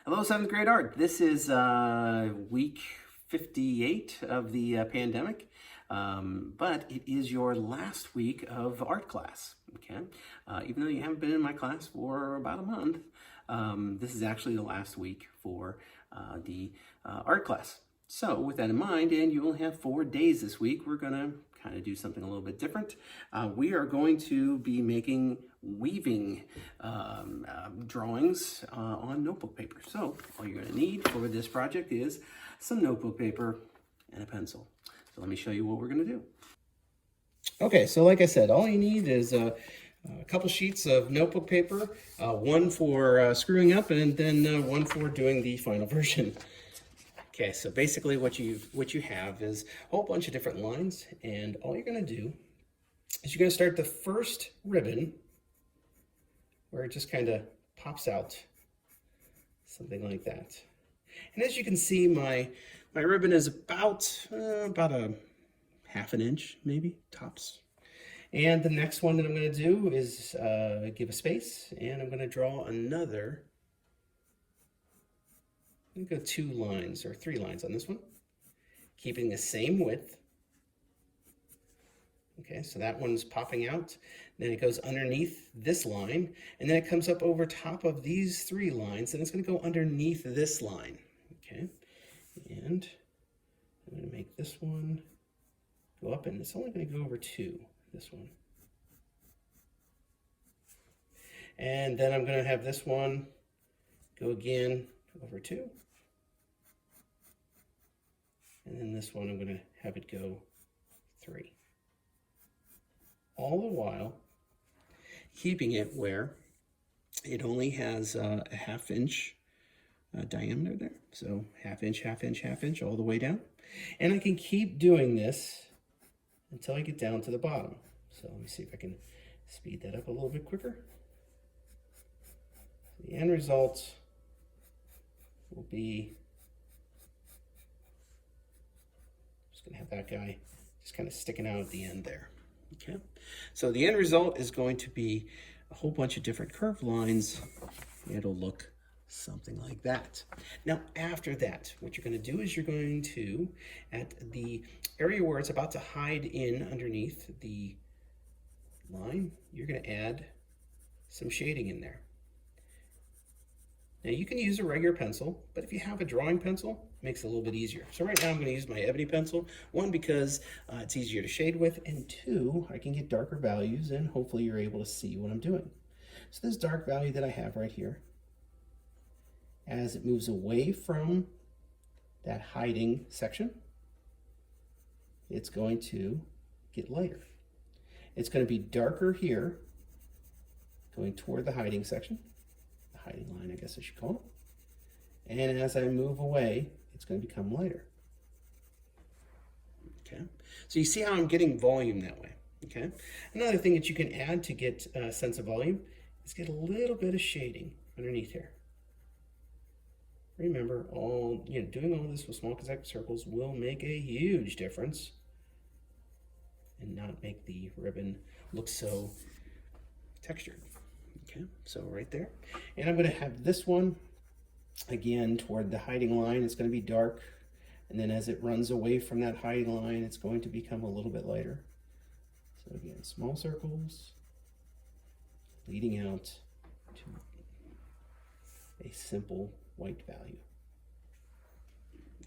Hello, seventh grade art. This is week 58 of the pandemic, but it is your last week of art class. Okay, even though you haven't been in my class for about a month, this is actually the last week for the art class. So with that in mind, and you only have 4 days this week, we're gonna kind of do something a little bit different. We are going to be making weaving drawings on notebook paper. So all you're gonna need for this project is some notebook paper and a pencil. So let me show you what we're gonna do. Okay, so like I said, all you need is a couple sheets of notebook paper, one for screwing up and then one for doing the final version. Okay, so basically what you have is a whole bunch of different lines, and all you're going to do is you're going to start the first ribbon where it just kind of pops out, something like that. And as you can see, my ribbon is about a half an inch, maybe, tops. And the next one that I'm going to do is give a space, and I'm going to draw another. I'm going to go 2 lines or 3 lines on this one, keeping the same width. Okay, so that one's popping out. Then it goes underneath this line, and then it comes up over top of these 3 lines, and it's going to go underneath this line. Okay, and I'm going to make this one go up, and it's only going to go over 2, this one. And then I'm going to have this one go again over 2. And then this one, I'm going to have it go 3. All the while keeping it where it only has a ½ inch diameter there. So ½ inch, ½ inch, ½ inch, all the way down. And I can keep doing this until I get down to the bottom. So let me see if I can speed that up a little bit quicker. The end result will be, gonna have that guy just kind of sticking out at the end there. Okay, so the end result is going to be a whole bunch of different curved lines. It'll look something like that. Now after that, what you're going to do is you're going to, at the area where it's about to hide in underneath the line, you're going to add some shading in there. Now you can use a regular pencil, but if you have a drawing pencil, it makes it a little bit easier. So right now I'm going to use my ebony pencil. 1, because it's easier to shade with, and 2, I can get darker values, and hopefully you're able to see what I'm doing. So this dark value that I have right here, as it moves away from that hiding section, it's going to get lighter. It's going to be darker here, going toward the hiding section. Hiding line, I guess I should call it. And as I move away, it's going to become lighter. Okay, so you see how I'm getting volume that way. Okay, another thing that you can add to get a sense of volume is get a little bit of shading underneath here. Remember, doing all this with small concentric circles will make a huge difference and not make the ribbon look so textured. Okay, so right there. And I'm going to have this one, again, toward the hiding line. It's going to be dark. And then as it runs away from that hiding line, it's going to become a little bit lighter. So again, small circles leading out to a simple white value.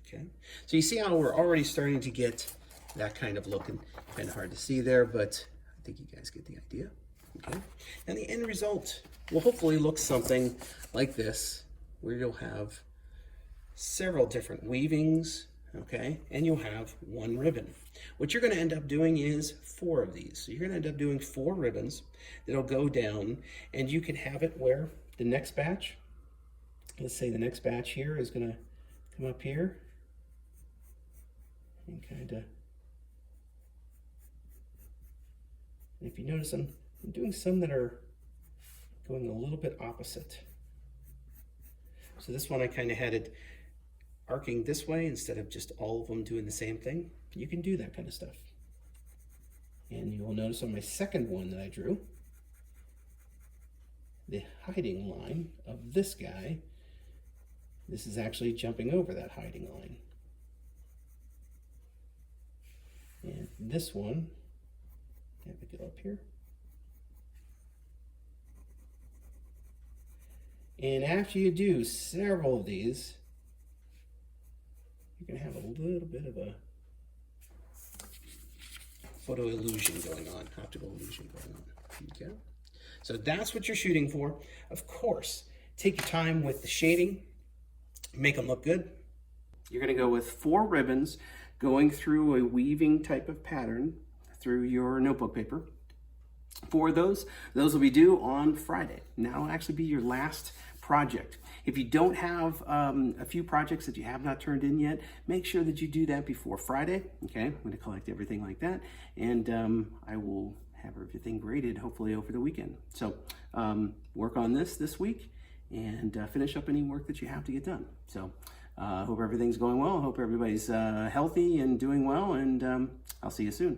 Okay, so you see how we're already starting to get that kind of look, and kind of hard to see there, but I think you guys get the idea. Okay, and the end result will hopefully look something like this, where you'll have several different weavings, okay, and you'll have 1 ribbon. What you're going to end up doing is 4 of these. So you're going to end up doing 4 ribbons that'll go down, and you can have it where the next batch, let's say the next batch here is going to come up here and kind of, if you notice, I'm doing some that are going a little bit opposite. So this one I kind of had it arcing this way instead of just all of them doing the same thing. You can do that kind of stuff. And you will notice on my second one that I drew, the hiding line of this guy This is actually jumping over that hiding line. And this one, have it go up here. And after you do several of these, you're going to have a little bit of a photo illusion going on, optical illusion going on. Okay? So that's what you're shooting for. Of course, take your time with the shading, make them look good. You're going to go with 4 ribbons going through a weaving type of pattern through your notebook paper. For those will be due on Friday. Now will actually be your last project. If you don't have a few projects that you have not turned in yet, make sure that you do that before Friday. Okay, I'm going to collect everything like that, and I will have everything graded hopefully over the weekend. So work on this week and finish up any work that you have to get done. So hope everything's going well. Hope everybody's healthy and doing well, and I'll see you soon.